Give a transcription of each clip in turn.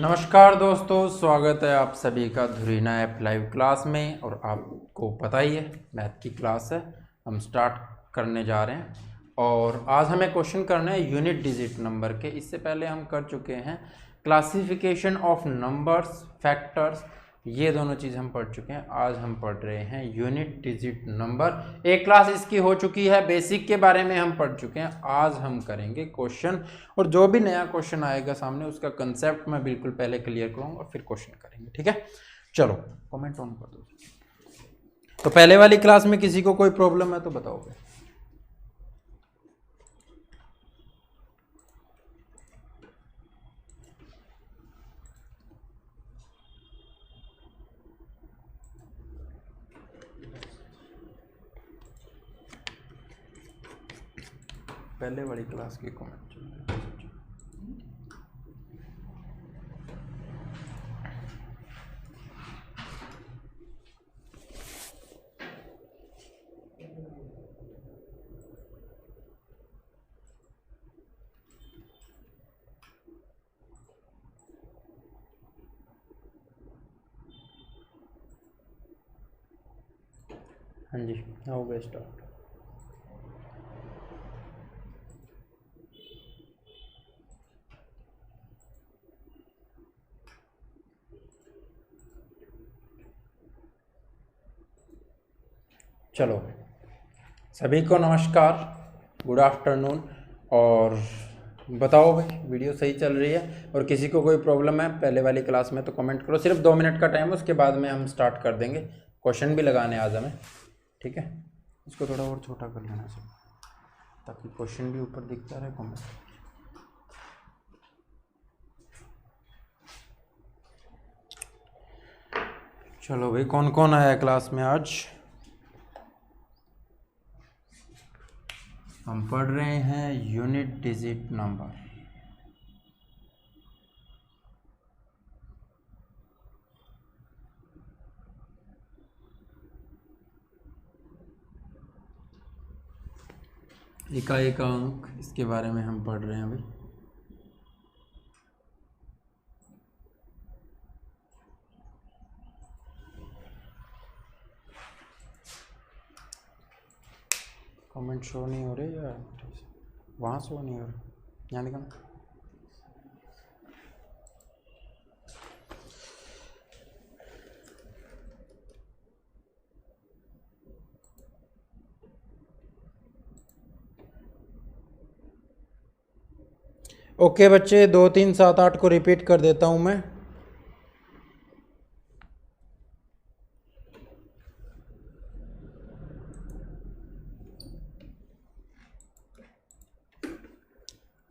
नमस्कार दोस्तों, स्वागत है आप सभी का धुरीना ऐप लाइव क्लास में। और आपको पता ही है मैथ की क्लास है, हम स्टार्ट करने जा रहे हैं। और आज हमें क्वेश्चन करना है यूनिट डिजिट नंबर के। इससे पहले हम कर चुके हैं क्लासिफिकेशन ऑफ नंबर्स, फैक्टर्स, ये दोनों चीज़ हम पढ़ चुके हैं। आज हम पढ़ रहे हैं यूनिट डिजिट नंबर। एक क्लास इसकी हो चुकी है, बेसिक के बारे में हम पढ़ चुके हैं। आज हम करेंगे क्वेश्चन, और जो भी नया क्वेश्चन आएगा सामने उसका कंसेप्ट मैं बिल्कुल पहले क्लियर करूंगा और फिर क्वेश्चन करेंगे। ठीक है, चलो कमेंट ऑन कर दो। तो पहले वाली क्लास में किसी को कोई प्रॉब्लम है तो बताओगे। पहले वाली क्लास के कमेंट हाँ जी, हो गया स्टार्ट। चलो सभी को नमस्कार, गुड आफ्टरनून। और बताओ भाई, वीडियो सही चल रही है? और किसी को कोई प्रॉब्लम है पहले वाली क्लास में तो कमेंट करो। सिर्फ 2 मिनट का टाइम है, उसके बाद में हम स्टार्ट कर देंगे। क्वेश्चन भी लगाने आज हमें, ठीक है। इसको थोड़ा और छोटा कर लेना सब, ताकि क्वेश्चन भी ऊपर दिखता रहे कमेंट। चलो भाई, कौन कौन आया क्लास में आज? हम पढ़ रहे हैं यूनिट डिजिट नंबर। इकाई का अंक, इसके बारे में हम पढ़ रहे हैं अभी। कमेंट शो नहीं हो रहे या वहाँ शो नहीं हो रहा? यहाँ दिखा। ओके बच्चे, 2 3 7 8 को रिपीट कर देता हूँ मैं।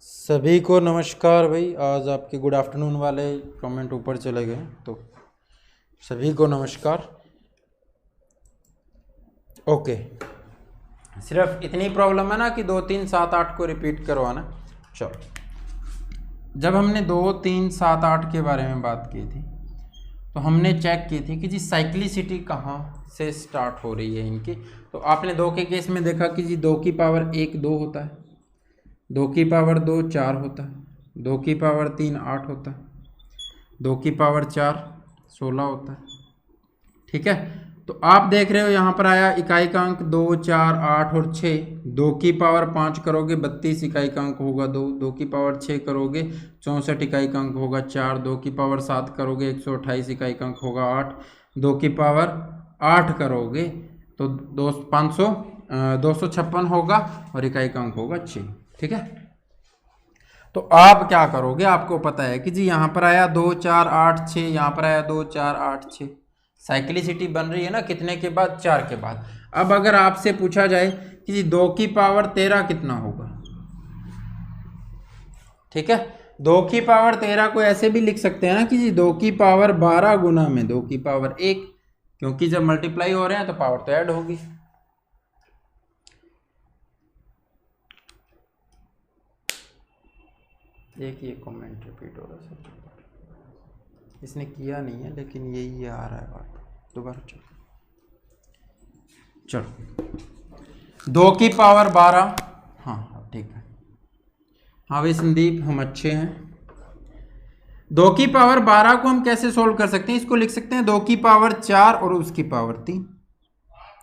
सभी को नमस्कार भाई। आज आपके गुड आफ्टरनून वाले कमेंट ऊपर चले गए, तो सभी को नमस्कार। ओके, सिर्फ इतनी प्रॉब्लम है ना कि 2 3 7 8 को रिपीट करवाना। चलो, जब हमने 2 3 7 8 के बारे में बात की थी तो हमने चेक की थी कि जी साइक्लिसिटी कहाँ से स्टार्ट हो रही है इनकी। तो आपने 2 के केस में देखा कि जी 2 की पावर 1 2 होता है, 2 की पावर 2 4 होता है, 2 की पावर 3 8 होता है, 2 की पावर 4 16 होता है। ठीक है, तो आप देख रहे हो यहाँ पर आया इकाई का अंक 2 4 8 और 6। 2 की पावर 5 करोगे 32 इकाई का अंक होगा 2। 2 की पावर 6 करोगे 64 इकाई का अंक होगा 4। 2 की पावर 7 करोगे 128 इकाई का अंक होगा 8। 2 की पावर 8 करोगे तो 256 होगा और इकाई का अंक होगा 6। ठीक है, तो आप क्या करोगे? आपको पता है कि जी यहाँ पर आया 2 4 8 6, यहाँ पर आया 2 4 8 6। साइक्लिसिटी बन रही है ना, कितने के बाद? 4 के बाद। अब अगर आपसे पूछा जाए कि जी 2 की पावर 13 कितना होगा, ठीक है, 2 की पावर 13 को ऐसे भी लिख सकते हैं ना कि जी 2 की पावर 12 गुना में 2 की पावर 1, क्योंकि जब मल्टीप्लाई हो रहे हैं तो पावर तो ऐड होगी। एक ये कमेंट रिपीट हो रहा है, इसने किया नहीं है लेकिन यही आ रहा है बार दोबारा। चलो 2 की पावर 12, हाँ ठीक है। हाँ भाई संदीप, हम अच्छे हैं। 2 की पावर 12 को हम कैसे सोल्व कर सकते हैं? इसको लिख सकते हैं 2 की पावर 4 और उसकी पावर 3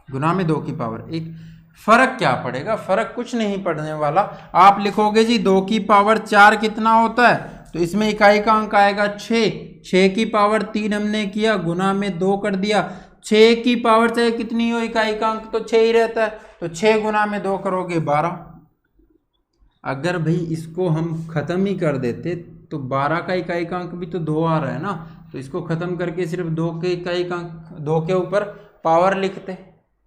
गुना में 2 की पावर 1। फर्क क्या पड़ेगा? फर्क कुछ नहीं पड़ने वाला। आप लिखोगे जी 2 की पावर 4 कितना होता है, तो इसमें इकाई का अंक आएगा 6। 6 की पावर 3 हमने किया, गुना में 2 कर दिया। 6 की पावर चाहे कितनी हो, इकाई का अंक तो 6 ही रहता है, तो 6 गुना में 2 करोगे 12। अगर भाई इसको हम खत्म ही कर देते तो 12 का इकाई का अंक भी तो 2 आ रहा है ना, तो इसको खत्म करके सिर्फ 2 के इकाई का अंक 2 के ऊपर पावर लिखते।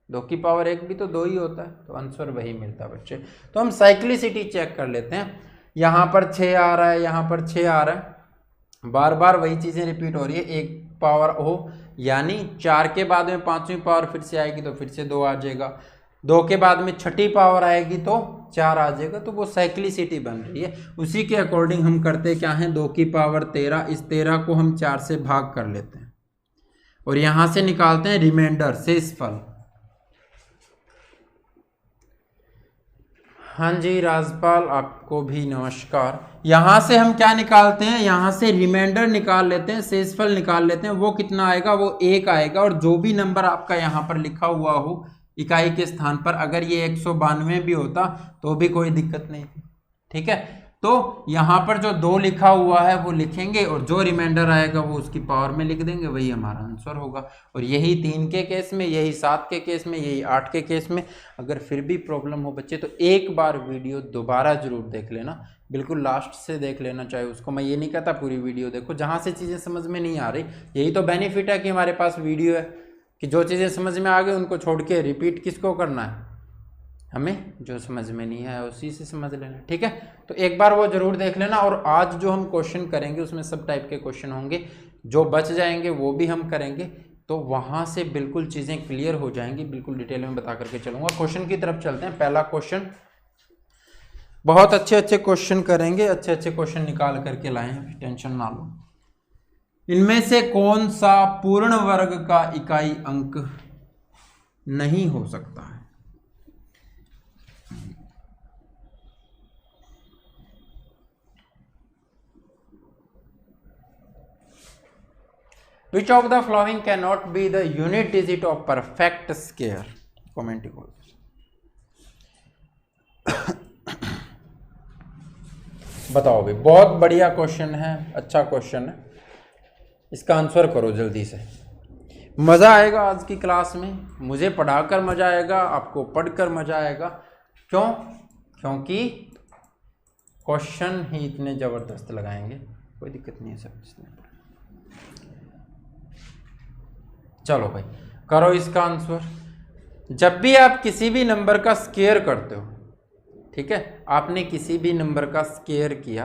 2 की पावर 1 भी तो 2 ही होता है, तो आंसर वही मिलता बच्चे। तो हम साइक्लिसिटी चेक कर लेते हैं। यहाँ पर 6 आ रहा है, यहाँ पर 6 आ रहा है, बार बार वही चीज़ें रिपीट हो रही है। 1 पावर हो यानी 4 के बाद में 5वीं पावर फिर से आएगी तो फिर से 2 आ जाएगा। 2 के बाद में 6ठी पावर आएगी तो 4 आ जाएगा, तो वो साइक्लिसिटी बन रही है। उसी के अकॉर्डिंग हम करते क्या है, 2 की पावर 13, इस 13 को हम 4 से भाग कर लेते हैं और यहाँ से निकालते हैं रिमाइंडर, शेषफल। हाँ जी राजपाल, आपको भी नमस्कार। यहाँ से हम क्या निकालते हैं, यहाँ से रिमाइंडर निकाल लेते हैं, शेषफल निकाल लेते हैं। वो कितना आएगा, वो 1 आएगा। और जो भी नंबर आपका यहाँ पर लिखा हुआ हो इकाई के स्थान पर, अगर ये 192 भी होता तो भी कोई दिक्कत नहीं थी, ठीक है। तो यहाँ पर जो 2 लिखा हुआ है वो लिखेंगे और जो रिमाइंडर आएगा वो उसकी पावर में लिख देंगे, वही हमारा आंसर होगा। और यही 3 के केस में, यही 7 के केस में, यही 8 के केस में। अगर फिर भी प्रॉब्लम हो बच्चे तो एक बार वीडियो दोबारा जरूर देख लेना, बिल्कुल लास्ट से देख लेना। चाहे उसको मैं ये नहीं कहता पूरी वीडियो देखो, जहाँ से चीज़ें समझ में नहीं आ रही, यही तो बेनिफिट है कि हमारे पास वीडियो है कि जो चीज़ें समझ में आ गई उनको छोड़ के रिपीट किसको करना है, हमें जो समझ में नहीं है उसी से समझ लेना, ठीक है। तो एक बार वो जरूर देख लेना। और आज जो हम क्वेश्चन करेंगे उसमें सब टाइप के क्वेश्चन होंगे, जो बच जाएंगे वो भी हम करेंगे, तो वहाँ से बिल्कुल चीज़ें क्लियर हो जाएंगी। बिल्कुल डिटेल में बता करके चलूँगा। क्वेश्चन की तरफ चलते हैं। पहला क्वेश्चन, बहुत अच्छे अच्छे क्वेश्चन करेंगे, अच्छे अच्छे क्वेश्चन निकाल करके लाए हैं, टेंशन ना लो। इनमें से कौन सा पूर्ण वर्ग का इकाई अंक नहीं हो सकता है? Which of the following cannot be the unit digit of perfect square? Comment को बताओ भाई। बहुत बढ़िया क्वेश्चन है, अच्छा क्वेश्चन है, इसका आंसर करो जल्दी से। मज़ा आएगा आज की क्लास में, मुझे पढ़ाकर मज़ा आएगा, आपको पढ़कर मज़ा आएगा। क्यों? क्योंकि क्वेश्चन ही इतने ज़बरदस्त लगाएंगे, कोई दिक्कत नहीं है सर इसमें। चलो भाई करो इसका आंसर। जब भी आप किसी भी नंबर का स्क्वायर करते हो, ठीक है, आपने किसी भी नंबर का स्क्वायर किया,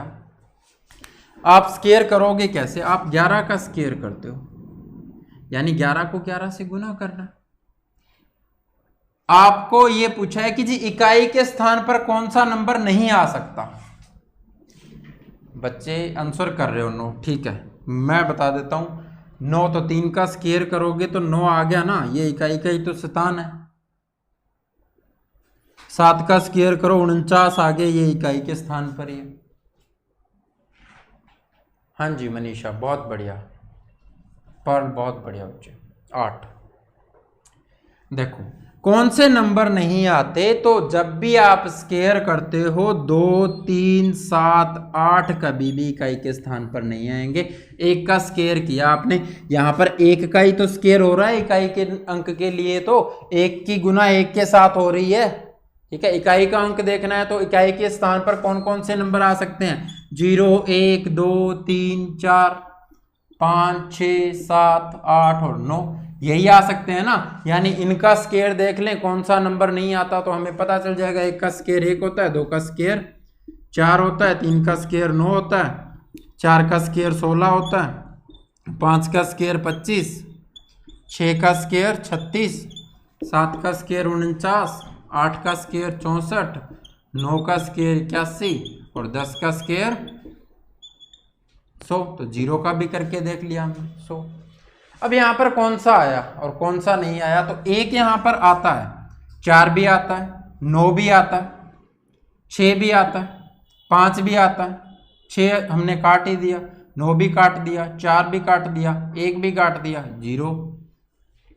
आप स्क्वायर करोगे कैसे? आप 11 का स्क्वायर करते हो, यानी 11 को 11 से गुना करना। आपको ये पूछा है कि जी इकाई के स्थान पर कौन सा नंबर नहीं आ सकता। बच्चे आंसर कर रहे हो 9, ठीक है, मैं बता देता हूं। 9 तो 3 का स्क्वायर करोगे तो 9 आ गया ना, ये इकाई का ही तो स्थान है। 7 का स्क्वायर करो 49 आ गया, ये इकाई के स्थान पर ही है। हाँ जी मनीषा, बहुत बढ़िया, पर बहुत बढ़िया बच्चे। 8 देखो कौन से नंबर नहीं आते, तो जब भी आप स्क्वायर करते हो 2, 3, 7, 8 कभी भी इकाई के स्थान पर नहीं आएंगे। 1 का स्क्वायर किया आपने, यहाँ पर 1 का ही तो स्क्वायर हो रहा है इकाई के अंक के लिए, तो 1 की गुना 1 के साथ हो रही है, ठीक है। इकाई का अंक देखना है तो इकाई के स्थान पर कौन कौन से नंबर आ सकते हैं? 0, 1, 2, 3, 4, 5, 6, 7, 8 और 9, यही आ सकते हैं ना। यानी इनका स्क्वायर देख लें कौन सा नंबर नहीं आता तो हमें पता चल जाएगा। 1 का स्क्वायर 1 होता है, 2 का स्क्वायर 4 होता है, 3 का स्क्वायर 9 होता है, 4 का स्क्वायर 16 होता है, 5 का स्क्वायर 25, 6 का स्क्वायर 36, 7 का स्क्वायर 49, 8 का स्क्वायर 64, 9 का स्क्वायर 81 और 10 का स्क्वायर 100। तो 0 का भी करके देख लिया हमने 100। अब यहाँ पर कौन सा आया और कौन सा नहीं आया, तो 1 यहाँ पर आता है, 4 भी आता है, 9 भी आता है, 6 भी आता है, 5 भी आता है, 6 हमने काट ही दिया, 9 भी काट दिया, 4 भी काट दिया, 1 भी काट दिया, 0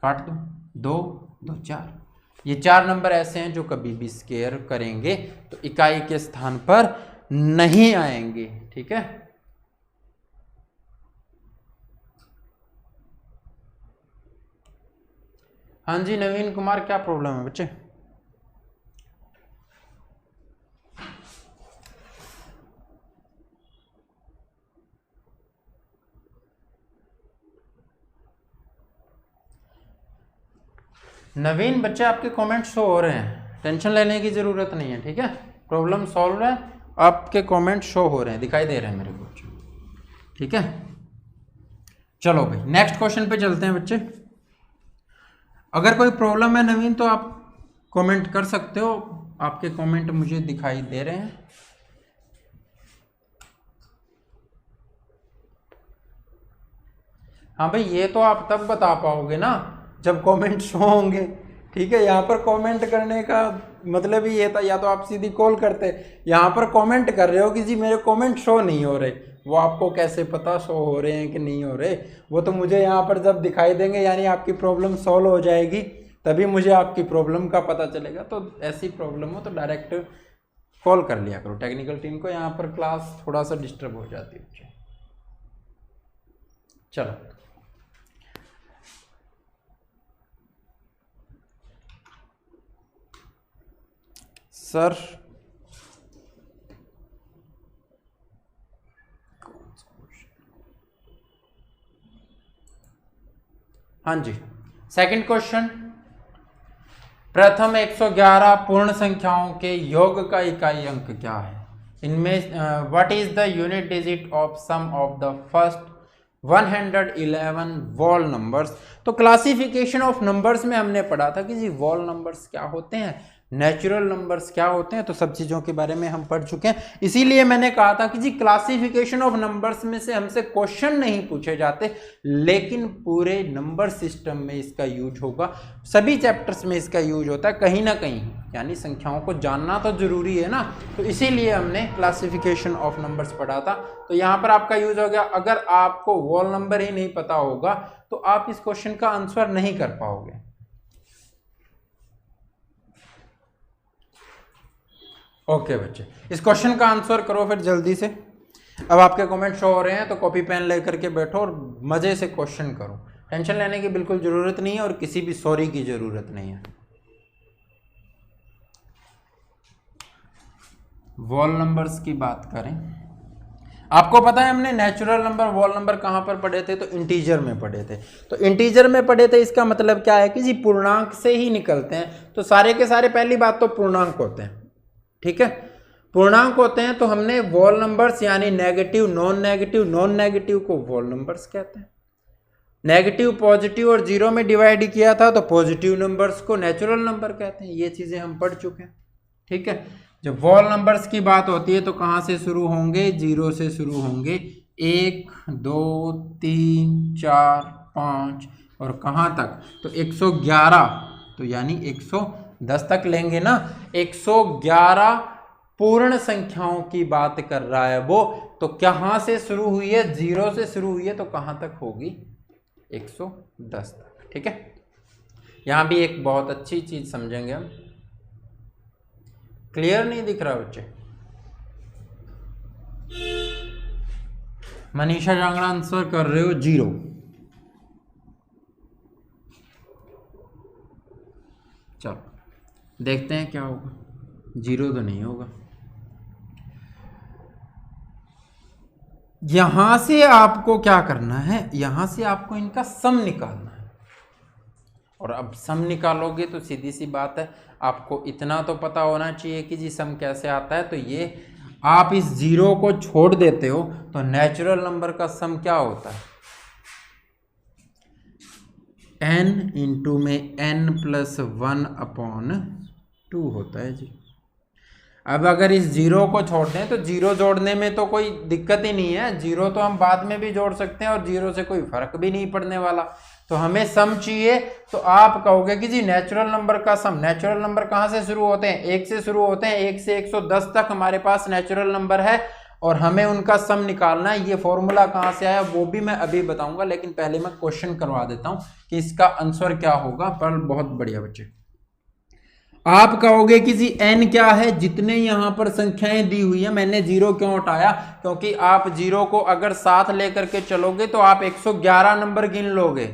काट दो, 2 2 4। ये 4 नंबर ऐसे हैं जो कभी भी स्क्वायर करेंगे तो इकाई के स्थान पर नहीं आएंगे। ठीक है, हाँ जी नवीन कुमार, क्या प्रॉब्लम है बच्चे? नवीन बच्चे आपके कमेंट शो हो रहे हैं, टेंशन लेने की ज़रूरत नहीं है। ठीक है, प्रॉब्लम सॉल्व है, आपके कमेंट शो हो रहे हैं, दिखाई दे रहे हैं मेरे को। ठीक है, चलो भाई नेक्स्ट क्वेश्चन पे चलते हैं बच्चे। अगर कोई प्रॉब्लम है नवीन तो आप कमेंट कर सकते हो, आपके कमेंट मुझे दिखाई दे रहे हैं। हाँ भाई, ये तो आप तब बता पाओगे ना जब कमेंट शो होंगे। ठीक है, यहाँ पर कमेंट करने का मतलब ही ये था, या तो आप सीधी कॉल करते, यहाँ पर कमेंट कर रहे हो कि जी मेरे कमेंट शो नहीं हो रहे। वो आपको कैसे पता शो हो रहे हैं कि नहीं हो रहे? वो तो मुझे यहाँ पर जब दिखाई देंगे यानी आपकी प्रॉब्लम सॉल्व हो जाएगी, तभी मुझे आपकी प्रॉब्लम का पता चलेगा। तो ऐसी प्रॉब्लम हो तो डायरेक्ट कॉल कर लिया करो टेक्निकल टीम को, यहाँ पर क्लास थोड़ा सा डिस्टर्ब हो जाती है। चलो सर, हाँ जी सेकंड क्वेश्चन, प्रथम 111 पूर्ण संख्याओं के योग का इकाई अंक क्या है? इनमें what is the unit digit of sum of the first 111 whole numbers. तो क्लासिफिकेशन ऑफ नंबर्स में हमने पढ़ा था कि जी वॉल नंबर्स क्या होते हैं, नेचुरल नंबर्स क्या होते हैं, तो सब चीज़ों के बारे में हम पढ़ चुके हैं। इसीलिए मैंने कहा था कि जी क्लासिफिकेशन ऑफ नंबर्स में से हमसे क्वेश्चन नहीं पूछे जाते, लेकिन पूरे नंबर सिस्टम में इसका यूज होगा, सभी चैप्टर्स में इसका यूज होता है कहीं ना कहीं, यानी संख्याओं को जानना तो जरूरी है ना, तो इसीलिए हमने क्लासिफिकेशन ऑफ नंबर्स पढ़ा था। तो यहाँ पर आपका यूज हो गया। अगर आपको वॉल नंबर ही नहीं पता होगा तो आप इस क्वेश्चन का आंसर नहीं कर पाओगे। ओके बच्चे, इस क्वेश्चन का आंसर करो फिर जल्दी से। अब आपके कमेंट शो हो रहे हैं तो कॉपी पेन लेकर के बैठो और मजे से क्वेश्चन करो। टेंशन लेने की बिल्कुल जरूरत नहीं है और किसी भी सॉरी की जरूरत नहीं है। वॉल नंबर्स की बात करें, आपको पता है हमने नेचुरल नंबर वॉल नंबर कहाँ पर पढ़े थे? तो इंटीजर में पढ़े थे। तो इंटीजर में पढ़े थे, इसका मतलब क्या है कि जी पूर्णांक से ही निकलते हैं। तो सारे के सारे पहली बात तो पूर्णांक होते हैं। ठीक है, पूर्णांक होते हैं। तो हमने वॉल नंबर्स यानी नेगेटिव नॉन नेगेटिव को वॉल नंबर्स कहते हैं। नेगेटिव पॉजिटिव और जीरो में डिवाइड किया था तो पॉजिटिव नंबर्स को नेचुरल नंबर कहते हैं। ये चीजें हम पढ़ चुके हैं। ठीक है, जब वॉल नंबर्स की बात होती है तो कहाँ से शुरू होंगे? जीरो से शुरू होंगे। 1 2 3 4 5 और कहाँ तक? तो 111, तो यानी 110 तक लेंगे ना। 111 पूर्ण संख्याओं की बात कर रहा है वो। तो कहाँ से शुरू हुई है? जीरो से शुरू हुई है, तो कहाँ तक होगी? 110 तक। ठीक है, यहां भी एक बहुत अच्छी चीज समझेंगे हम। क्लियर नहीं दिख रहा बच्चे? मनीषा जांगड़ा आंसर कर रहे हो 0। चलो देखते हैं क्या होगा। 0 तो नहीं होगा। यहां से आपको क्या करना है? यहां से आपको इनका सम निकालना है। और अब सम निकालोगे तो सीधी सी बात है, आपको इतना तो पता होना चाहिए कि जी सम कैसे आता है। तो ये आप इस 0 को छोड़ देते हो तो नेचुरल नंबर का सम क्या होता है? n इंटू में n+1/2 होता है जी। अब अगर इस 0 को छोड़ दें तो 0 जोड़ने में तो कोई दिक्कत ही नहीं है। 0 तो हम बाद में भी जोड़ सकते हैं और 0 से कोई फर्क भी नहीं पड़ने वाला। तो हमें सम चाहिए, तो आप कहोगे कि जी नेचुरल नंबर का सम। नेचुरल नंबर कहाँ से शुरू होते हैं? 1 से शुरू होते हैं। 1 से 110 तक हमारे पास नेचुरल नंबर है। और हमें उनका सम निकालना है। ये फॉर्मूला कहाँ से आया वो भी मैं अभी बताऊंगा, लेकिन पहले मैं क्वेश्चन करवा देता हूं कि इसका आंसर क्या होगा। पर बहुत बढ़िया बच्चे, आप कहोगे कि जी n क्या है, जितने यहां पर संख्याएं दी हुई है, मैंने जीरो क्यों उठाया, क्योंकि आप जीरो को अगर साथ लेकर के चलोगे तो आप 111 नंबर गिन लोगे,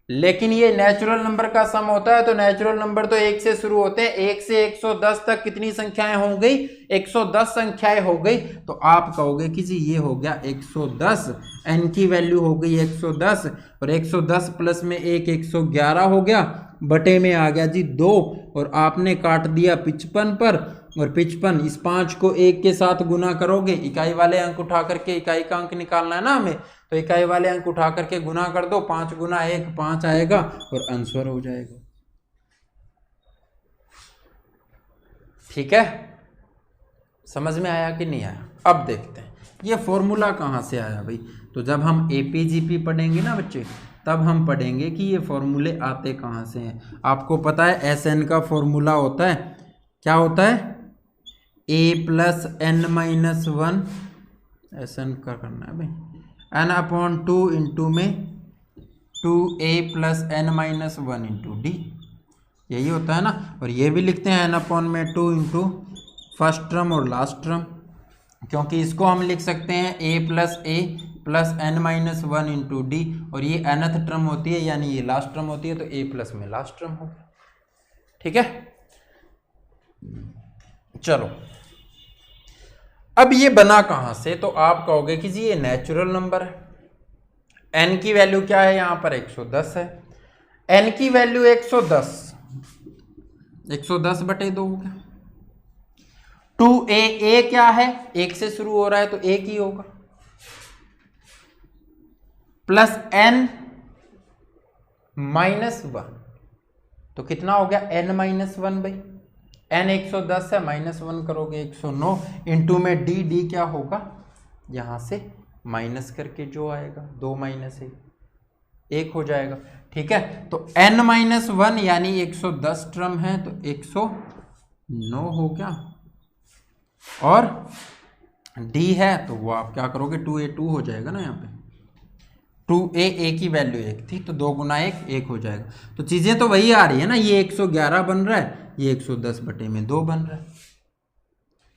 लेकिन ये नेचुरल नंबर का सम होता है, तो नेचुरल नंबर तो 1 से शुरू होते हैं। 1 से 110 तक कितनी संख्याएं हो गई, 110 संख्याएं हो गई। तो आप कहोगे कि जी ये हो गया 110, n की वैल्यू हो गई 110, और 110 प्लस में 111 हो गया, बटे में आ गया जी 2, और आपने काट दिया 55 पर, और 55 इस 5 को 1 के साथ गुना करोगे, इकाई वाले अंक उठा करके इकाई का अंक निकालना है ना हमें, तो इकाई वाले अंक उठा करके गुना कर दो, 5 गुना 1 5 आएगा और आंसर हो जाएगा। ठीक है, समझ में आया कि नहीं आया? अब देखते हैं ये फॉर्मूला कहाँ से आया भाई। तो जब हम एपीजीपी पढ़ेंगे ना बच्चे, तब हम पढ़ेंगे कि ये फॉर्मूले आते कहाँ से हैं। आपको पता है एस एन का फॉर्मूला होता है, क्या होता है, ए plus n minus one, S N का करना है भाई, एन अपॉन 2 इंटू में 2a plus n minus 1 into d, यही होता है ना। और ये भी लिखते हैं एन अपॉन में 2 इंटू फर्स्ट टर्म और लास्ट टर्म, क्योंकि इसको हम लिख सकते हैं a plus n minus 1 into d, और ये nth टर्म होती है यानी ये लास्ट टर्म होती है, तो a प्लस में लास्ट टर्म होगा। ठीक है, चलो अब ये बना कहां से, तो आप कहोगे कि जी ये नेचुरल नंबर है। n की वैल्यू क्या है यहां पर, 110 है। n की वैल्यू 110 बटे 2 हो गया। 2a, a क्या है, 1 से शुरू हो रहा है तो 1 ही होगा, प्लस n माइनस 1, तो कितना हो गया n माइनस 1 भाई, n 110 है, माइनस 1 करोगे 109, इंटू में डी क्या होगा, यहां से माइनस करके जो आएगा 2 माइनस 1 हो जाएगा। ठीक है, तो n माइनस 1 यानी 110 टर्म है, तो 109 हो गया, और d है तो वो आप क्या करोगे, 2a 2 हो जाएगा ना, यहाँ पे 2a की वैल्यू 1 थी, तो 2 गुना 1 हो जाएगा। तो चीजें तो वही आ रही है ना, ये 111 बन रहा है, ये 110 बटे में 2 बन रहा है।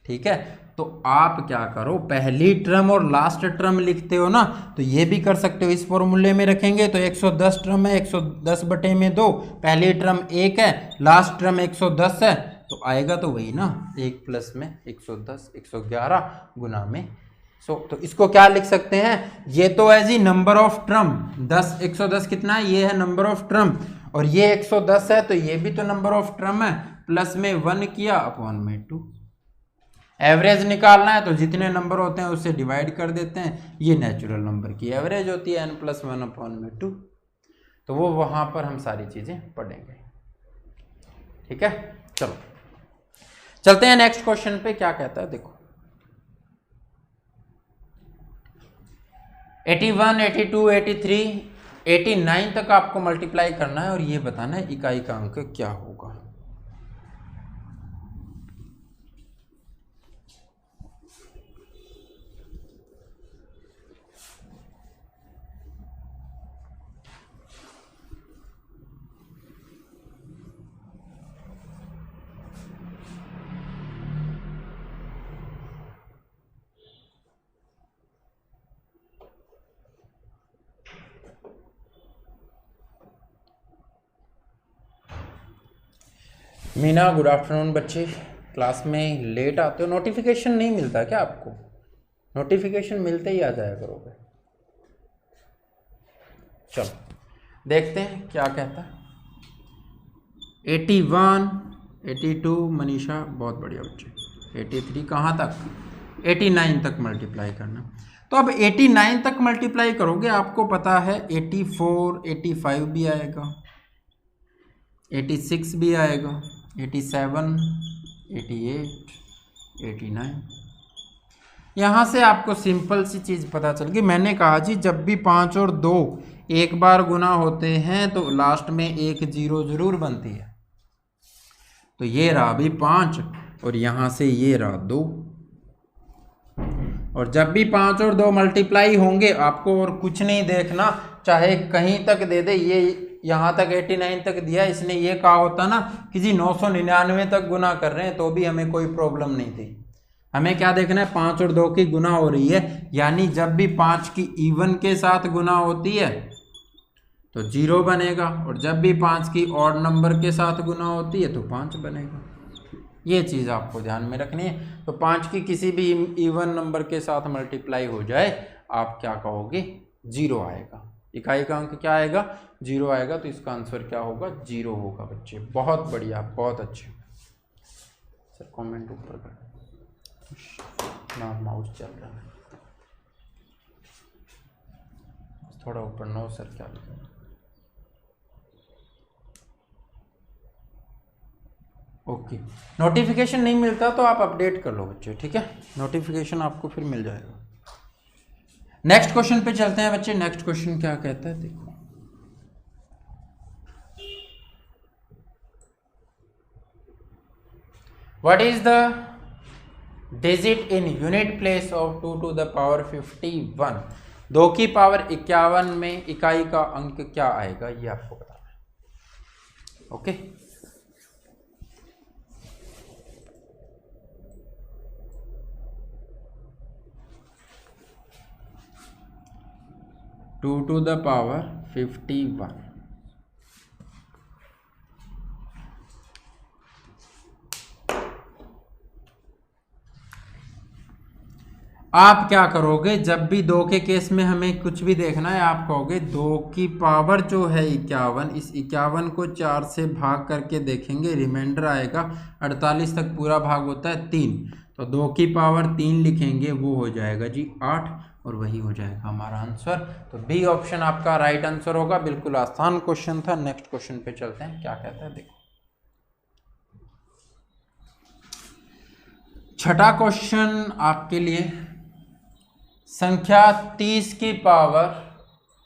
ठीक है, तो आप क्या करो, पहली टर्म और लास्ट टर्म लिखते हो ना, तो ये भी कर सकते हो, इस फॉर्मूले में रखेंगे तो 110 टर्म है, 110 बटे में 2, पहली टर्म 1 है, लास्ट टर्म 110 है, तो आएगा तो वही ना, 1 प्लस में 110, 111 गुना में 100। तो इसको क्या लिख सकते हैं, ये तो है जी नंबर ऑफ टर्म, 110 कितना है, ये है नंबर ऑफ टर्म, और ये 110 है तो ये भी तो नंबर ऑफ टर्म है, प्लस में 1 किया अपॉन में 2। एवरेज निकालना है तो जितने नंबर होते हैं उससे डिवाइड कर देते हैं, ये नेचुरल नंबर की एवरेज होती है n प्लस 1 अपॉन में 2। तो वो वहां पर हम सारी चीजें पढ़ेंगे। ठीक है, चलो चलते हैं नेक्स्ट क्वेश्चन पे, क्या कहता है देखो। 81, 82, 83, 89 तक आपको मल्टीप्लाई करना है और ये बताना है इकाई का अंक क्या होगा। मीना, गुड आफ्टरनून बच्चे, क्लास में लेट आते हो, नोटिफिकेशन नहीं मिलता क्या आपको? नोटिफिकेशन मिलते ही आ जाया करोगे। चलो देखते हैं क्या कहता है। 81, 82, मनीषा बहुत बढ़िया बच्चे। 83 कहाँ तक, 89 तक मल्टीप्लाई करना। तो अब 89 तक मल्टीप्लाई करोगे, आपको पता है 84, 85 भी आएगा, 86 भी आएगा, 87, 88, 89। यहाँ से आपको सिंपल सी चीज़ पता चल गई। मैंने कहा जी जब भी 5 और 2 एक बार गुना होते हैं तो लास्ट में एक 0 जरूर बनती है। तो ये रहा भी 5 और यहाँ से ये रहा 2, और जब भी 5 और 2 मल्टीप्लाई होंगे आपको और कुछ नहीं देखना, चाहे कहीं तक दे दे, ये यहाँ तक 89 तक दिया, इसने ये कहा होता ना कि जी 999 तक गुना कर रहे हैं तो भी हमें कोई प्रॉब्लम नहीं थी। हमें क्या देखना है, 5 और 2 की गुना हो रही है, यानी जब भी 5 की इवन के साथ गुना होती है तो 0 बनेगा, और जब भी 5 की ऑड नंबर के साथ गुना होती है तो 5 बनेगा। ये चीज़ आपको ध्यान में रखनी है। तो 5 की किसी भी इवन नंबर के साथ मल्टीप्लाई हो जाए, आप क्या कहोगे, 0 आएगा। इकाई का अंक क्या आएगा, 0 आएगा। तो इसका आंसर क्या होगा, 0 होगा बच्चे। बहुत बढ़िया, बहुत अच्छे। सर कमेंट ऊपर कर ना, माउस चल रहा है थोड़ा ऊपर। नो सर क्या लिखा, ओके। नोटिफिकेशन नहीं मिलता तो आप अपडेट कर लो बच्चे, ठीक है, नोटिफिकेशन आपको फिर मिल जाएगा। नेक्स्ट क्वेश्चन पे चलते हैं बच्चे। नेक्स्ट क्वेश्चन क्या कहता है, देखो। What is the digit in unit place of 2 to the power 51? 2 की पावर 51 में इकाई का अंक क्या आएगा, ये आपको बताना है। Okay, two to the power 51। आप क्या करोगे, जब भी 2 के केस में हमें कुछ भी देखना है, आप कहोगे 2 की पावर जो है 51, इस 51 को 4 से भाग करके देखेंगे, रिमाइंडर आएगा 48 तक पूरा भाग होता है 3, तो 2 की पावर 3 लिखेंगे, वो हो जाएगा जी 8, और वही हो जाएगा हमारा आंसर। तो बी ऑप्शन आपका राइट आंसर होगा। बिल्कुल आसान क्वेश्चन था। नेक्स्ट क्वेश्चन पे चलते हैं, क्या कहता है देखो। छठा क्वेश्चन आपके लिए, संख्या 30 की पावर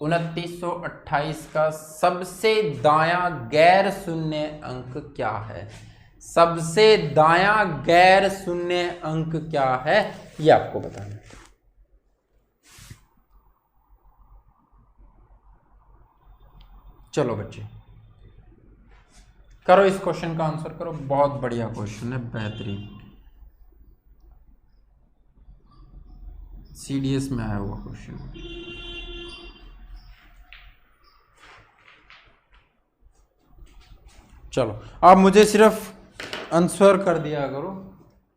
2928 का सबसे दायां गैर शून्य अंक क्या है? सबसे दायां गैर शून्य अंक क्या है, ये आपको बताना है। चलो बच्चे करो, इस क्वेश्चन का आंसर करो। बहुत बढ़िया क्वेश्चन है, बेहतरीन, सीडीएस में आया हुआ क्वेश्चन। चलो आप मुझे सिर्फ आंसर कर दिया करो,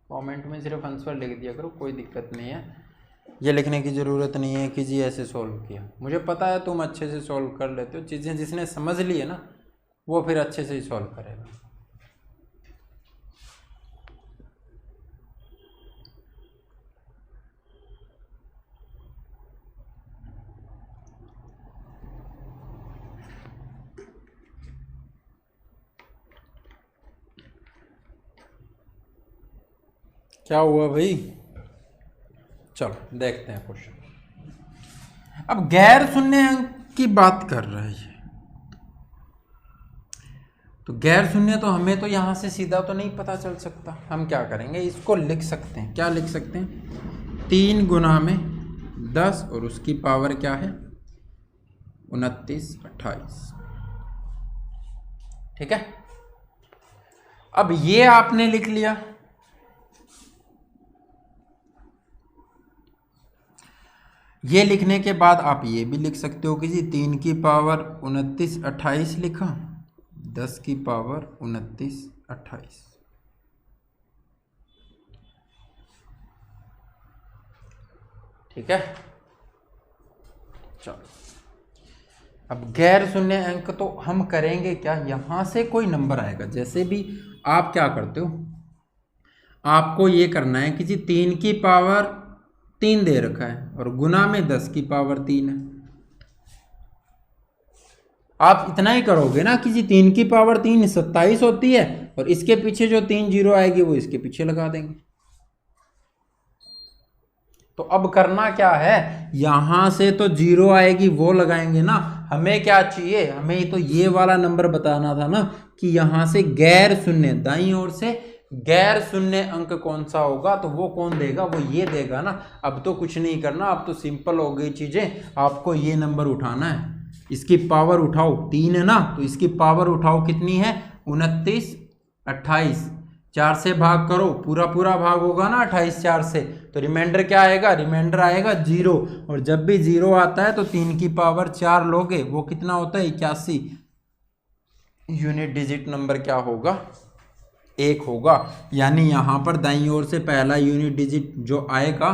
कमेंट में सिर्फ आंसर लिख दिया करो, कोई दिक्कत नहीं है। ये लिखने की ज़रूरत नहीं है कि जी ऐसे सॉल्व किया। मुझे पता है तुम अच्छे से सॉल्व कर लेते हो चीज़ें, जिसने समझ ली है ना वो फिर अच्छे से ही सॉल्व करेगा। क्या हुआ भाई, चलो देखते हैं क्वेश्चन। अब गैर शून्य अंक की बात कर रहा है, तो गैर शून्य तो हमें तो यहां से सीधा तो नहीं पता चल सकता। हम क्या करेंगे, इसको लिख सकते हैं। क्या लिख सकते हैं, 3 गुना में 10 और उसकी पावर क्या है 29 28, ठीक है। अब ये आपने लिख लिया, ये लिखने के बाद आप ये भी लिख सकते हो कि जी 3 की पावर 29 28 लिखा, 10 की पावर 29 28, ठीक है। चलो अब गैर शून्य अंक तो हम करेंगे क्या, यहां से कोई नंबर आएगा। जैसे भी आप क्या करते हो, आपको ये करना है कि जी 3 की पावर 3 दे रखा है और गुना में 10 की पावर 3 है। आप इतना ही करोगे ना कि जी 3 की पावर 3 27 होती है और इसके पीछे जो 3 जीरो आएगी वो इसके पीछे लगा देंगे। तो अब करना क्या है, यहां से तो 0 आएगी वो लगाएंगे ना। हमें क्या चाहिए, हमें तो ये वाला नंबर बताना था ना कि यहां से गैर शून्य, दाईं ओर से गैर शून्य अंक कौन सा होगा, तो वो कौन देगा, वो ये देगा ना। अब तो कुछ नहीं करना, अब तो सिंपल हो गई चीजें। आपको ये नंबर उठाना है, इसकी पावर उठाओ, 3 है ना, तो इसकी पावर उठाओ कितनी है, 29, 28, 4 से भाग करो, पूरा पूरा भाग होगा ना 28 4 से, तो रिमाइंडर क्या आएगा, रिमाइंडर आएगा 0। और जब भी 0 आता है तो 3 की पावर 4 लोगे, वो कितना होता है 81। यूनिट डिजिट नंबर क्या होगा, 1 होगा। यानी यहाँ पर दाईं ओर से पहला यूनिट डिजिट जो आएगा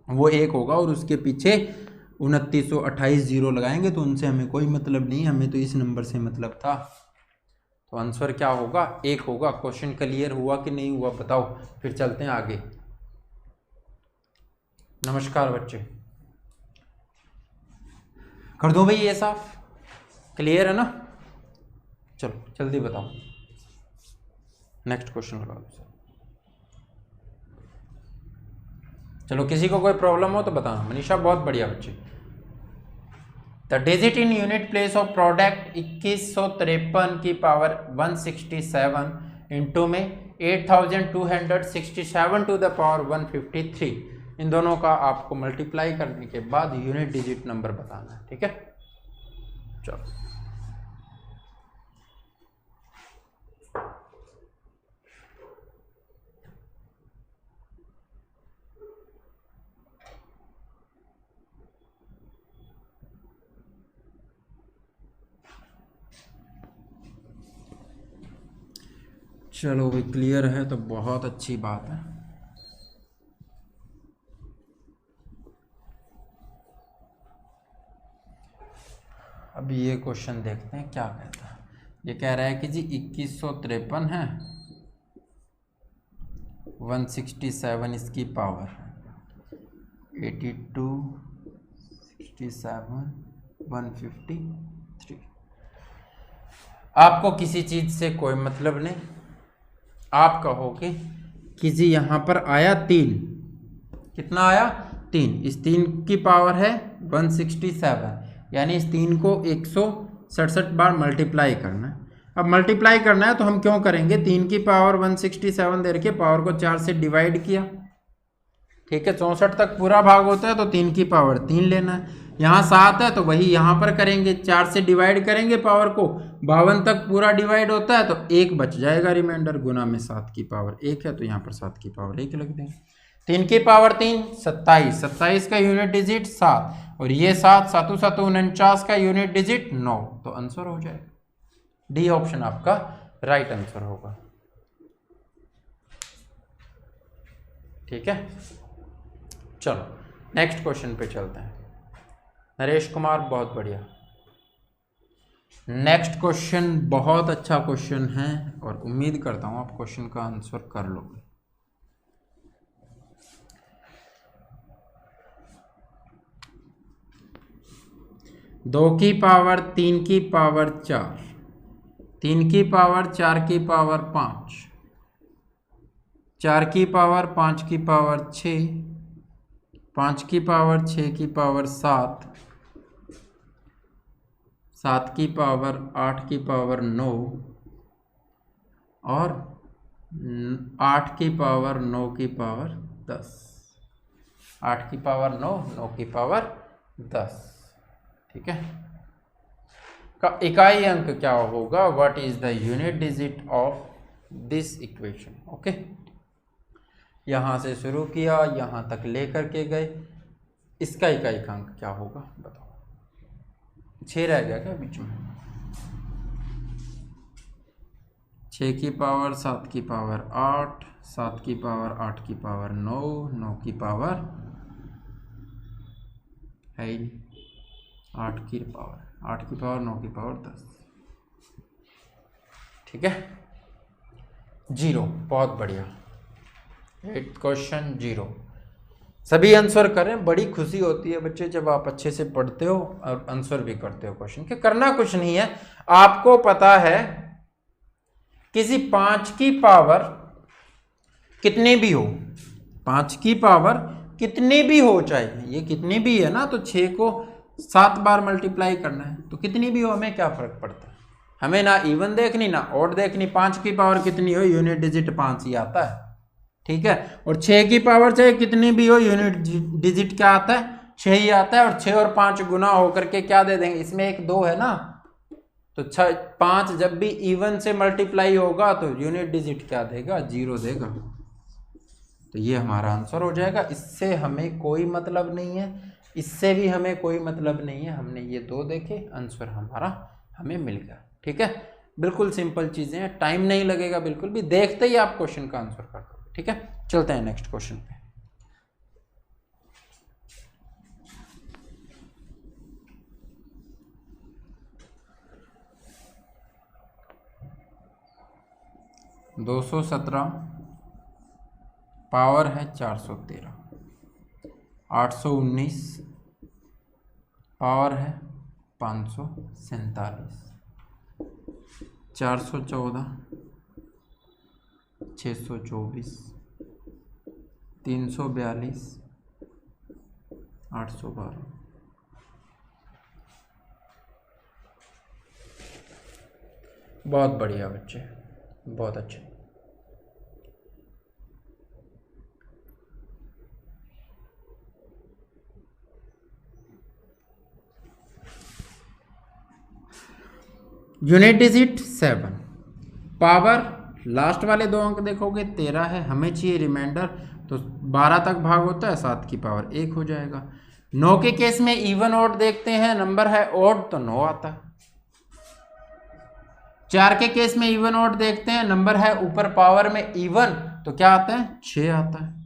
वो 1 होगा, और उसके पीछे 2928 0 लगाएंगे, तो उनसे हमें कोई मतलब नहीं, हमें तो इस नंबर से मतलब था। तो आंसर क्या होगा, 1 होगा। क्वेश्चन क्लियर हुआ कि नहीं हुआ बताओ, फिर चलते हैं आगे। नमस्कार बच्चे, कर दो भाई ये साफ, क्लियर है ना। चलो जल्दी बताओ, नेक्स्ट क्वेश्चन लगाओ। चलो किसी को कोई प्रॉब्लम हो तो बताना। मनीषा बहुत बढ़िया बच्चे। The digit in unit place of product 2153 की पावर 167 इंटू में 8267 टू द पावर 153, इन दोनों का आपको मल्टीप्लाई करने के बाद यूनिट डिजिट नंबर बताना है, ठीक है। चलो चलो भाई, क्लियर है तो बहुत अच्छी बात है। अब ये क्वेश्चन देखते हैं क्या कहता है। ये कह रहा है कि जी 2153 है, 167 इसकी पावर, 82, 67, 153। आपको किसी चीज से कोई मतलब नहीं, आप कहोगे कि जी यहाँ पर आया 3, कितना आया 3, इस 3 की पावर है 167, यानी इस 3 को 167 बार मल्टीप्लाई करना है। अब मल्टीप्लाई करना है तो हम क्यों करेंगे, 3 की पावर 167 दे रखी, पावर को 4 से डिवाइड किया, ठीक है। 64 तक पूरा भाग होता है तो 3 की पावर 3 लेना है। यहाँ 7 है तो वही यहाँ पर करेंगे, 4 से डिवाइड करेंगे पावर को, 52 तक पूरा डिवाइड होता है तो 1 बच जाएगा रिमाइंडर, गुना में 7 की पावर 1 है तो यहाँ पर 7 की पावर 1 लिख देंगे। 3 की पावर 3 27, 27 का यूनिट डिजिट 7, और ये 7 7 7 49 का यूनिट डिजिट 9, तो आंसर हो जाएगा डी ऑप्शन आपका राइट आंसर होगा, ठीक है। चलो नेक्स्ट क्वेश्चन पे चलते हैं। नरेश कुमार बहुत बढ़िया। नेक्स्ट क्वेश्चन बहुत अच्छा क्वेश्चन है और उम्मीद करता हूं आप क्वेश्चन का आंसर कर लोगे। दो की पावर 3 की पावर 4, 3 की पावर 4 की पावर 5, 4 की पावर 5 की पावर 6, 5 की पावर 6 की पावर 7, 7 की पावर 8 की पावर 9 और 8 की पावर 9 की पावर 10, 8 की पावर 9, 9 की पावर 10, ठीक है। का इकाई अंक क्या होगा, what is the unit digit of this equation, okay. यहां से शुरू किया, यहां तक लेकर के गए, इसका इकाई अंक क्या होगा बताओ। 6 रह गया क्या बीच में, 6 की पावर 7 की पावर 8, 7 की पावर 8 की पावर 9, 9 की पावर है ही नहीं, 8 की पावर 8 की पावर 9 की पावर 10, ठीक है। 0, बहुत बढ़िया। 8 क्वेश्चन 0, सभी आंसर करें। बड़ी खुशी होती है बच्चे जब आप अच्छे से पढ़ते हो और आंसर भी करते हो क्वेश्चन के। करना कुछ नहीं है, आपको पता है किसी 5 की पावर कितनी भी हो, 5 की पावर कितनी भी हो, चाहे ये कितनी भी है ना, तो 6 को 7 बार मल्टीप्लाई करना है, तो कितनी भी हो हमें क्या फर्क पड़ता है, हमें ना इवन देखनी ना ऑड देखनी, 5 की पावर कितनी हो यूनिट डिजिट 5 ही आता है, ठीक है। और 6 की पावर चाहे कितनी भी हो यूनिट डिजिट क्या आता है, 6 ही आता है। और 6 और 5 गुना होकर के क्या दे देंगे, इसमें एक 2 है ना, तो 5 जब भी इवन से मल्टीप्लाई होगा तो यूनिट डिजिट क्या देगा, 0 देगा। तो ये हमारा आंसर हो जाएगा। इससे हमें कोई मतलब नहीं है, इससे भी हमें कोई मतलब नहीं है, हमने ये 2 देखे, आंसर हमारा हमें मिल गया, ठीक है। बिल्कुल सिंपल चीजें हैं, टाइम नहीं लगेगा बिल्कुल भी, देखते ही आप क्वेश्चन का आंसर कर दोगे, ठीक है। चलते हैं नेक्स्ट क्वेश्चन पे। दो 217 पावर है 413, 819 पावर है 547, 414, 624, 342, 812। बहुत बढ़िया बच्चे, बहुत अच्छे। यूनिट डिजिट 7, पावर लास्ट वाले 2 अंक देखोगे 13 है, हमें चाहिए रिमाइंडर, तो 12 तक भाग होता है, 7 की पावर 1 हो जाएगा। 9 के केस में इवन ऑड देखते हैं, नंबर है ऑड तो 9 आता है। 4 के केस में इवन ऑड देखते हैं, नंबर है ऊपर पावर में इवन, तो क्या आता है, 6 आता है।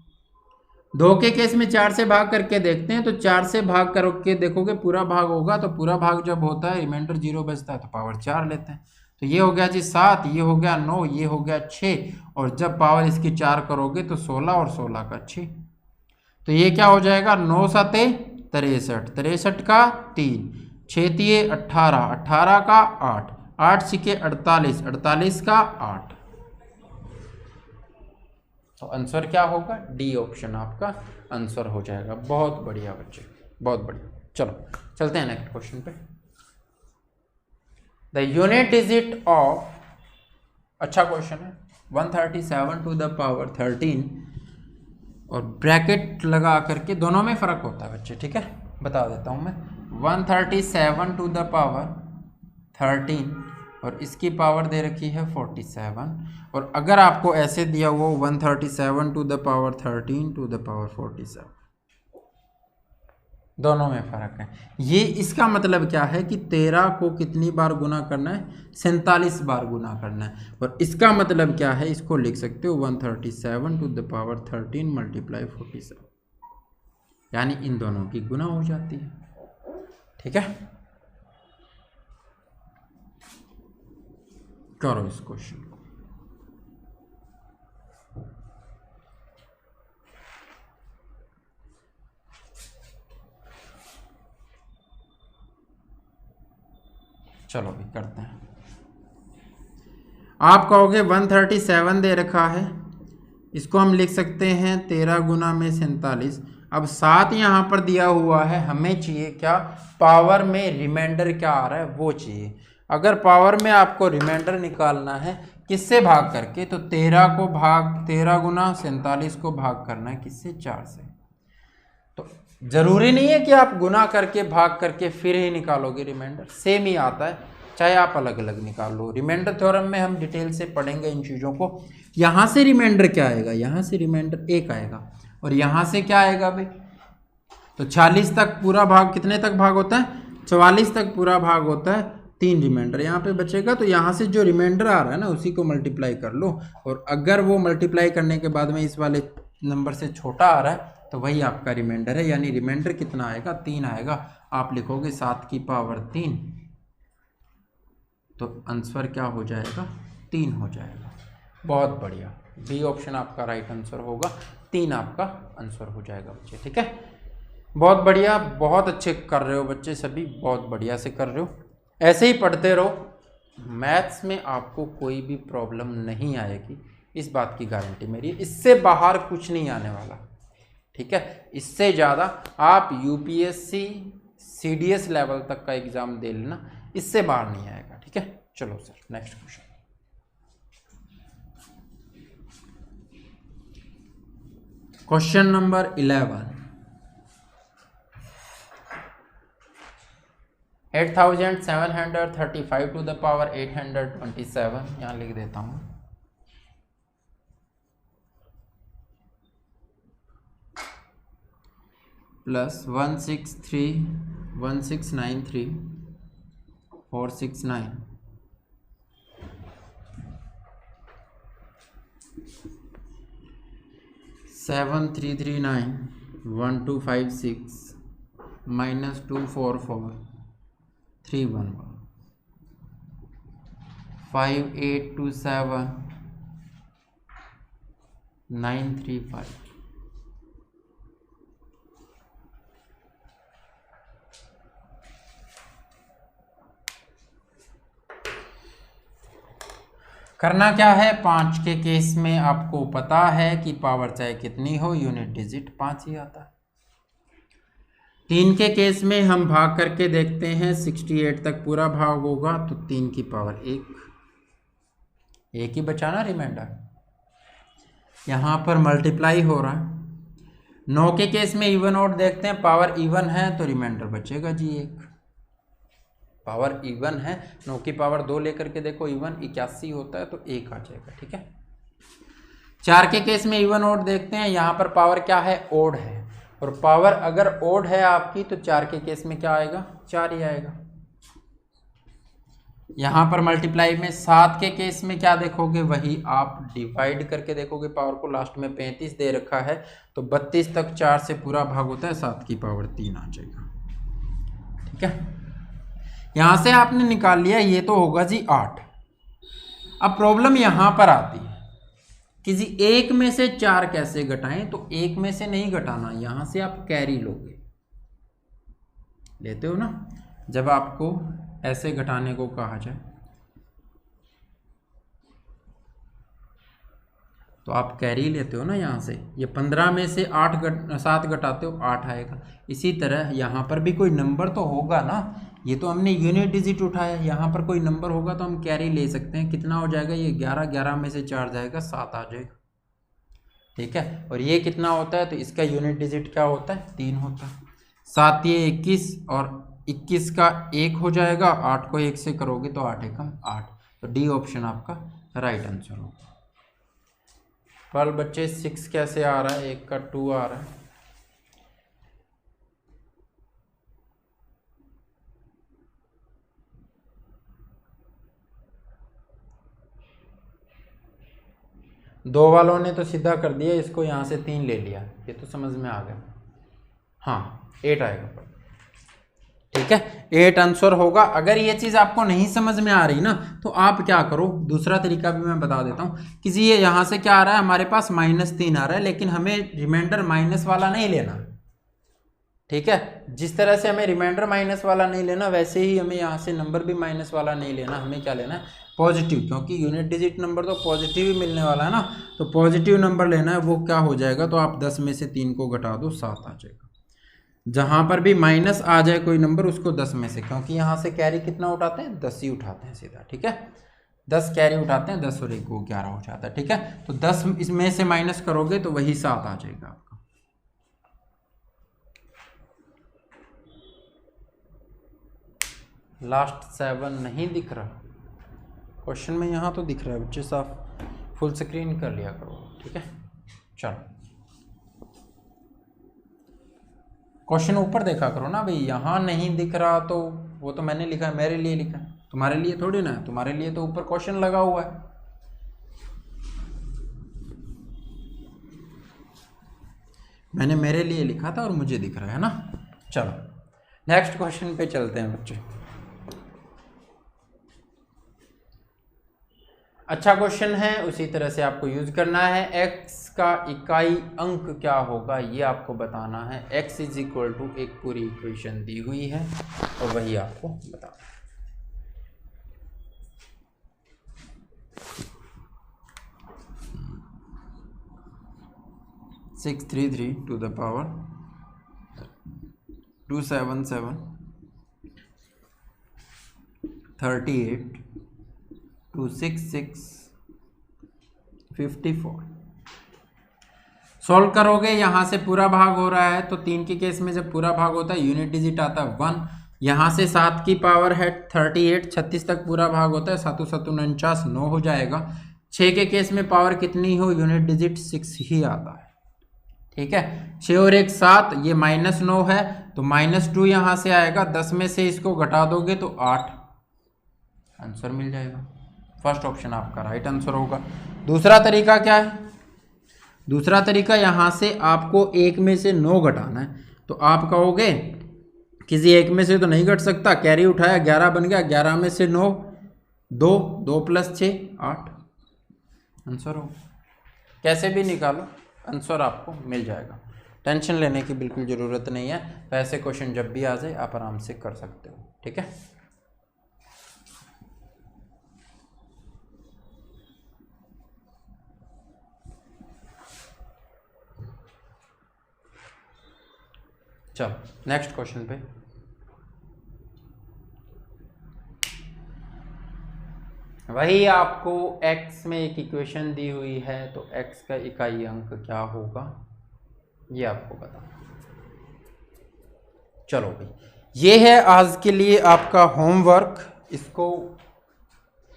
2 के केस में 4 से भाग करके देखते हैं, तो 4 से भाग करके देखोगे पूरा भाग होगा, तो पूरा भाग जब होता है रिमाइंडर 0 बचता है तो पावर 4 लेते हैं। तो ये हो गया जी 7, ये हो गया 9, ये हो गया 6, और जब पावर इसकी 4 करोगे तो 16 और 16 का 6, तो ये क्या हो जाएगा, 9 7 63, 63 का 3, 6 3 18, 18 का 8, 8 6 48, 48 का 8। तो आंसर क्या होगा, डी ऑप्शन आपका आंसर हो जाएगा। बहुत बढ़िया बच्चे, बहुत बढ़िया। चलो चलते हैं नेक्स्ट क्वेश्चन पे। द यूनिट डिजिट ऑफ, अच्छा क्वेश्चन है, 137 टू द पावर 13, और ब्रैकेट लगा करके, दोनों में फर्क होता है बच्चे, ठीक है, बता देता हूं मैं। 137 टू द पावर 13 और इसकी पावर दे रखी है 47, और अगर आपको ऐसे दिया हुआ 137 to the power 13 to the power 47, दोनों में फर्क है। ये इसका मतलब क्या है कि 13 को कितनी बार गुना करना है, 47 बार गुना करना है। और इसका मतलब क्या है, इसको लिख सकते हो 137 टू द पावर 13 मल्टीप्लाई 47, यानी इन दोनों की गुना हो जाती है, ठीक है। करो इस क्वेश्चन को। चलो भी करते हैं। आप कहोगे 137 दे रखा है, इसको हम लिख सकते हैं 13 गुना में 47। अब 7 यहाँ पर दिया हुआ है, हमें चाहिए क्या, पावर में रिमाइंडर क्या आ रहा है वो चाहिए। अगर पावर में आपको रिमाइंडर निकालना है किससे भाग करके, तो 13 गुना 47 को भाग करना है किससे, 4 से। तो जरूरी नहीं है कि आप गुना करके भाग करके फिर ही निकालोगे रिमाइंडर, सेम ही आता है, चाहे आप अलग अलग निकाल लो। रिमाइंडर थ्योरम में हम डिटेल से पढ़ेंगे इन चीज़ों को। यहाँ से रिमाइंडर क्या आएगा, यहाँ से रिमाइंडर 1 आएगा, और यहाँ से क्या आएगा भाई, तो 40 तक पूरा भाग, कितने तक भाग होता है, 44 तक पूरा भाग होता है, 3 रिमाइंडर यहाँ पे बचेगा। तो यहाँ से जो रिमाइंडर आ रहा है ना उसी को मल्टीप्लाई कर लो, और अगर वो मल्टीप्लाई करने के बाद में इस वाले नंबर से छोटा आ रहा है तो वही आपका रिमाइंडर है, यानी रिमाइंडर कितना आएगा, 3 आएगा। आप लिखोगे 7 की पावर 3, तो आंसर क्या हो जाएगा, 3 हो जाएगा। बहुत बढ़िया, बी ऑप्शन आपका राइट आंसर होगा, 3 आपका आंसर हो जाएगा बच्चे, ठीक है। बहुत बढ़िया, बहुत अच्छे कर रहे हो बच्चे सभी, बहुत बढ़िया से कर रहे हो, ऐसे ही पढ़ते रहो। मैथ्स में आपको कोई भी प्रॉब्लम नहीं आएगी, इस बात की गारंटी मेरी है। इससे बाहर कुछ नहीं आने वाला, ठीक है। इससे ज़्यादा आप यूपीएससी CDS लेवल तक का एग्ज़ाम दे लेना, इससे बाहर नहीं आएगा, ठीक है। चलो sir next question. Question number 11, 8735 to the power 827, यहाँ लिख देता हूँ, प्लस 1693 7339 माइनस 244 5827 935। करना क्या है, 5 के केस में आपको पता है कि पावर चाहे कितनी हो यूनिट डिजिट 5 ही आता है। 3 के केस में हम भाग करके देखते हैं, 68 तक पूरा भाग होगा तो 3 की पावर 1 ही बचाना रिमाइंडर, यहाँ पर मल्टीप्लाई हो रहा है। 9 के केस में इवन ऑड देखते हैं, पावर इवन है तो रिमाइंडर बचेगा जी 1, पावर इवन है, 9 की पावर 2 लेकर के देखो, इवन 81 होता है तो 1 आ जाएगा, ठीक है। 4 के केस में इवन ओड देखते हैं, यहाँ पर पावर क्या है, ओड है, और पावर अगर ओड है आपकी तो 4 के केस में क्या आएगा, 4 ही आएगा। यहाँ पर मल्टीप्लाई में 7 के केस में क्या देखोगे, वही आप डिवाइड करके देखोगे, पावर को लास्ट में 35 दे रखा है तो 32 तक 4 से पूरा भाग होता है, 7 की पावर 3 आ जाएगा, ठीक है। यहां से आपने निकाल लिया, ये तो होगा जी 8। अब प्रॉब्लम यहां पर आती है, किसी एक में से 4 कैसे घटाएं, तो एक में से नहीं घटाना, यहां से आप कैरी लोगे, लेते हो ना, जब आपको ऐसे घटाने को कहा जाए तो आप कैरी लेते हो ना, यहाँ से ये 15 में से 7 घटाते हो 8 आएगा। इसी तरह यहाँ पर भी कोई नंबर तो होगा ना, ये तो हमने यूनिट डिजिट उठाया, यहाँ पर कोई नंबर होगा तो हम कैरी ले सकते हैं। कितना हो जाएगा, ये 11 में से 4 जाएगा 7 आ जाएगा, ठीक है। और ये कितना होता है, तो इसका यूनिट डिजिट क्या होता है, 3 होता है। 7 ये 21 और 21 का 1 हो जाएगा, 8 को 1 से करोगे तो 8 एकम 8, तो डी ऑप्शन आपका राइट आंसर होगा। पर बच्चे 6 कैसे आ रहा है, 1 का 2 आ रहा है, दो वालों ने तो सीधा कर दिया, इसको यहाँ से 3 ले लिया, ये तो समझ में आ गया। हाँ 8 आएगा, ठीक है, 8 आंसर होगा। अगर ये चीज़ आपको नहीं समझ में आ रही ना, तो आप क्या करो, दूसरा तरीका भी मैं बता देता हूँ। किसी ये यहाँ से क्या आ रहा है, हमारे पास -3 आ रहा है, लेकिन हमें रिमाइंडर माइनस वाला नहीं लेना, ठीक है। जिस तरह से हमें रिमाइंडर माइनस वाला नहीं लेना, वैसे ही हमें यहाँ से नंबर भी माइनस वाला नहीं लेना, हमें क्या लेना है, पॉजिटिव, क्योंकि यूनिट डिजिट नंबर तो पॉजिटिव ही मिलने वाला है ना, तो पॉजिटिव नंबर लेना है। वो क्या हो जाएगा, तो आप 10 में से 3 को घटा दो, 7 आ जाएगा। जहाँ पर भी माइनस आ जाए कोई नंबर, उसको 10 में से, क्योंकि यहाँ से कैरी कितना उठाते हैं, 10 ही उठाते हैं सीधा, ठीक है। 10 कैरी उठाते हैं, 10 और 1 को 11 हो जाता है, ठीक है। तो 10 इसमें से माइनस करोगे तो वही 7 आ जाएगा आपका। लास्ट 7 नहीं दिख रहा क्वेश्चन में, यहाँ तो दिख रहा है बच्चे, साफ फुल स्क्रीन कर लिया करो, ठीक है। चलो क्वेश्चन ऊपर देखा करो ना भाई, यहाँ नहीं दिख रहा तो वो तो मैंने लिखा है, मेरे लिए लिखा है, तुम्हारे लिए थोड़ी ना, तुम्हारे लिए तो ऊपर क्वेश्चन लगा हुआ है। मैंने मेरे लिए लिखा था और मुझे दिख रहा है ना। चलो नेक्स्ट क्वेश्चन पे चलते हैं बच्चे। अच्छा क्वेश्चन है, उसी तरह से आपको यूज करना है। x का इकाई अंक क्या होगा ये आपको बताना है। x इज इक्वल टू एक पूरी इक्वेशन दी हुई है और वही आपको बताना है। Six 3 to the power 277 38 26654 solve करोगे, यहाँ से पूरा भाग हो रहा है तो 3 के केस में जब पूरा भाग होता है यूनिट डिजिट आता है 1, यहाँ से 7 की पावर है 38, 36 तक पूरा भाग होता है, 7 7 49 9 हो जाएगा। 6 के केस में पावर कितनी हो, यूनिट डिजिट 6 ही आता है, ठीक है। 6 और 1 7, ये -9 है तो -2 यहाँ से आएगा, 10 में से इसको घटा दोगे तो 8, आंसर मिल जाएगा। फर्स्ट ऑप्शन आपका राइट आंसर होगा। दूसरा तरीका क्या है, दूसरा तरीका यहाँ से आपको 1 में से 9 घटाना है, तो आप कहोगे किसी एक में से तो नहीं घट सकता, कैरी उठाया 11 बन गया, 11 में से 9 2, 2 + 6 8, आंसर हो। कैसे भी निकालो आंसर आपको मिल जाएगा, टेंशन लेने की बिल्कुल ज़रूरत नहीं है। तो ऐसे क्वेश्चन जब भी आ जाए आप आराम से कर सकते हो, ठीक है। चलो नेक्स्ट क्वेश्चन पे। वही आपको x में एक इक्वेशन दी हुई है तो x का इकाई अंक क्या होगा ये आपको बता। चलो भाई, ये है आज के लिए आपका होमवर्क। इसको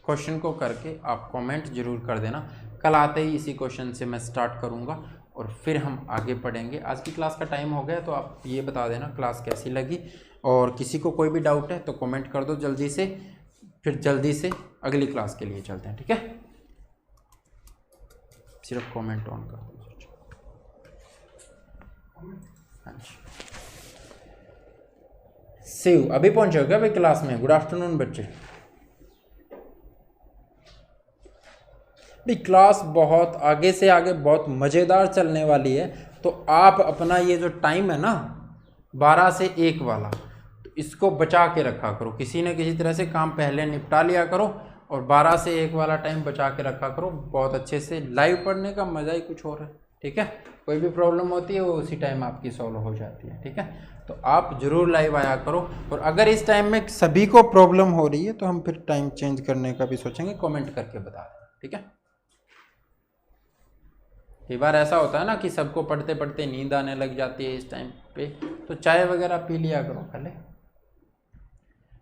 क्वेश्चन को करके आप कमेंट जरूर कर देना। कल आते ही इसी क्वेश्चन से मैं स्टार्ट करूंगा और फिर हम आगे पढ़ेंगे। आज की क्लास का टाइम हो गया तो आप ये बता देना क्लास कैसी लगी, और किसी को कोई भी डाउट है तो कमेंट कर दो जल्दी से, फिर जल्दी से अगली क्लास के लिए चलते हैं, ठीक है। सिर्फ कमेंट ऑन कर दो। हाँ जी, शिव अभी पहुंचे हो क्या भाई क्लास में? गुड आफ्टरनून बच्चे। भाई क्लास बहुत आगे से आगे बहुत मज़ेदार चलने वाली है, तो आप अपना ये जो टाइम है ना 12 से 1 वाला, तो इसको बचा के रखा करो। किसी न किसी तरह से काम पहले निपटा लिया करो और 12 से 1 वाला टाइम बचा के रखा करो। बहुत अच्छे से लाइव पढ़ने का मज़ा ही कुछ और है, ठीक है। कोई भी प्रॉब्लम होती है वो उसी टाइम आपकी सॉल्व हो जाती है, ठीक है। तो आप ज़रूर लाइव आया करो, और अगर इस टाइम में सभी को प्रॉब्लम हो रही है तो हम फिर टाइम चेंज करने का भी सोचेंगे। कमेंट करके बता दें, ठीक है। कई बार ऐसा होता है ना कि सबको पढ़ते पढ़ते नींद आने लग जाती है इस टाइम पे, तो चाय वगैरह पी लिया करो पहले।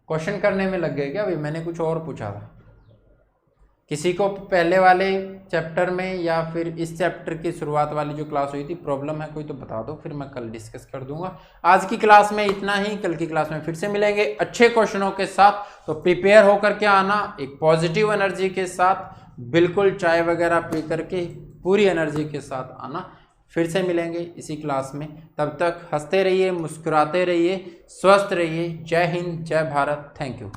क्वेश्चन करने में लग गए क्या भाई? मैंने कुछ और पूछा था। किसी को पहले वाले चैप्टर में या फिर इस चैप्टर की शुरुआत वाली जो क्लास हुई थी प्रॉब्लम है कोई तो बता दो, फिर मैं कल डिस्कस कर दूंगा। आज की क्लास में इतना ही, कल की क्लास में फिर से मिलेंगे अच्छे क्वेश्चनों के साथ। तो प्रिपेयर होकर के आना, एक पॉजिटिव एनर्जी के साथ, बिल्कुल चाय वगैरह पी करके पूरी एनर्जी के साथ आना। फिर से मिलेंगे इसी क्लास में, तब तक हंसते रहिए, मुस्कुराते रहिए, स्वस्थ रहिए। जय हिंद, जय भारत, थैंक यू।